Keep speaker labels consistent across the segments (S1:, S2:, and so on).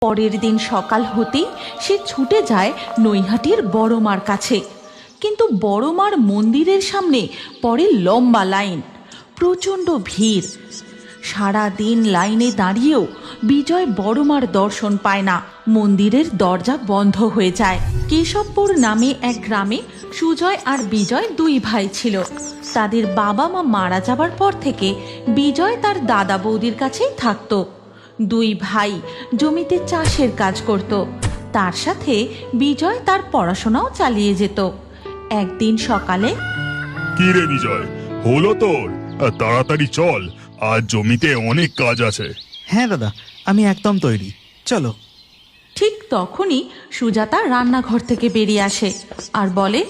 S1: পরের দিন সকাল হতেই সে ছুটে যায় নৈহাটির বড় মার কাছে। কিন্তু বড় মার মন্দিরের সামনে পড়ে লম্বা লাইন, প্রচণ্ড ভিড়। সারা দিন লাইনে দাঁড়িয়েও বিজয় বড় মার দর্শন পায় না। মন্দিরের দরজা বন্ধ হয়ে যায়। কেশবপুর নামে এক গ্রামে সুজয় আর বিজয় দুই ভাই ছিল। তাদের বাবা মা মারা যাবার পর থেকে বিজয় তার দাদা বৌদির কাছেই থাকতো। দুই ভাই জমিতে চাষের কাজ করত, তার সাথে বিজয় তার পড়াশোনাও চালিয়ে যেত। একদিন সকালে,
S2: কি রে বিজয়, হলো তোর? তাড়াতাড়ি চল, আজ জমিতে অনেক কাজ আছে।
S3: হ্যাঁ দাদা, আমি একদম তৈরি, চলো।
S1: ঠিক তখনই সুজাতা রান্নাঘর থেকে বেরিয়ে আসে আর বলে,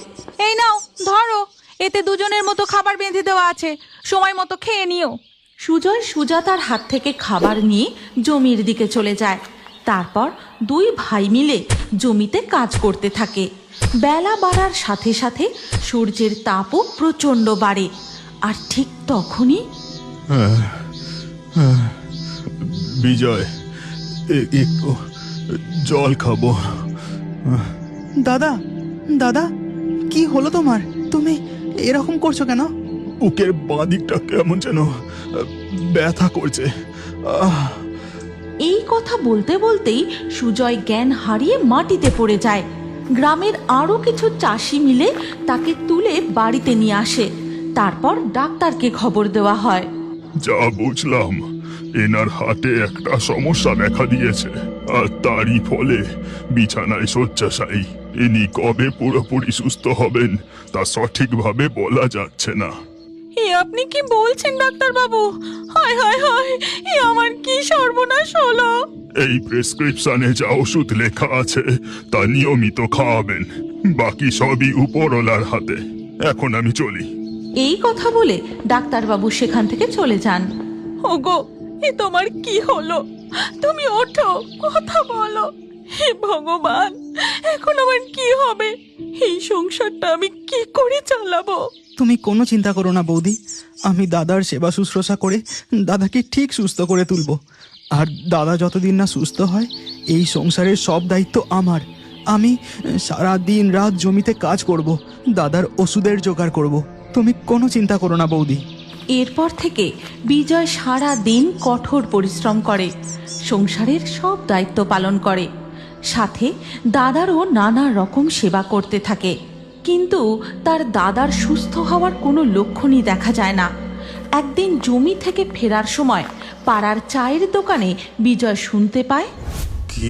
S4: এই নাও ধরো, এতে দুজনের মতো খাবার বেঁধে দেওয়া আছে, সময় মতো খেয়ে নিও।
S1: সুজয় সুজাতার হাত থেকে খাবার নিয়ে জমির দিকে চলে যায়। তারপর দুই ভাই মিলে জমিতে কাজ করতে থাকে। বেলা বাড়ার সাথে সাথে সূর্যের তাপও প্রচণ্ড বাড়ে। আর ঠিক তখনই
S2: বিজয়, একটু জল খাবো।
S3: দাদা, দাদা, কি হলো তোমার? তুমি এরকম করছো কেন?
S2: বুকের বাঁ দিকটা কেমন যেন ব্যথা করছে।
S1: এই কথা বলতে বলতেই সুজয় জ্ঞান হারিয়ে মাটিতে পড়ে যায়। গ্রামের আরও কিছু চাষি মিলে তাকে তুলে বাড়িতে নিয়ে আসে। তারপর ডাক্তারকে খবর দেওয়া হয়।
S2: যা বুঝলাম, এনার হাটে একটা সমস্যা দেখা দিয়েছে, আর তারই ফলে বিছানায় শয্যাশায়ী। ইনি কবে পুরোপুরি সুস্থ হবেন তা সঠিকভাবে বলা যাচ্ছে না।
S4: এ আপনি কি বলছেন ডাক্তার বাবু? হায় হায় হায়, এ আমার কি সর্বনাশ হলো!
S2: এই প্রেসক্রিপশনে যা ওষুধ লেখা আছে তা নিয়মিত খাওয়াবেন, বাকি সবই উপরওয়ালার হাতে। এখন আমি চলি।
S1: এই কথা বলে ডাক্তারবাবু সেখান থেকে চলে যান।
S4: ওগো, এ তোমার কি হলো? তুমি ওঠো, কথা বলো। হে ভগবান, এখন আমার কি হবে? এই সংসারটা আমি কি করে চালাবো?
S3: তুমি কোনো চিন্তা করো না বৌদি, আমি দাদার সেবা শুশ্রূষা করে দাদাকে ঠিক সুস্থ করে তুলবো। আর দাদা যতদিন না সুস্থ হয়, এই সংসারের সব দায়িত্ব আমার। আমি সারা দিন রাত জমিতে কাজ করব, দাদার ওষুধের জোগাড় করব। তুমি কোনো চিন্তা করো না বৌদি।
S1: এরপর থেকে বিজয় সারা দিন কঠোর পরিশ্রম করে, সংসারের সব দায়িত্ব পালন করে, সাথে দাদারও নানা রকম সেবা করতে থাকে। কিন্তু তার দাদার সুস্থ হওয়ার কোনো লক্ষণই দেখা যায় না। একদিন জমি থেকে ফেরার সময় পাড়ার চায়ের দোকানে বিজয় শুনতে পায়,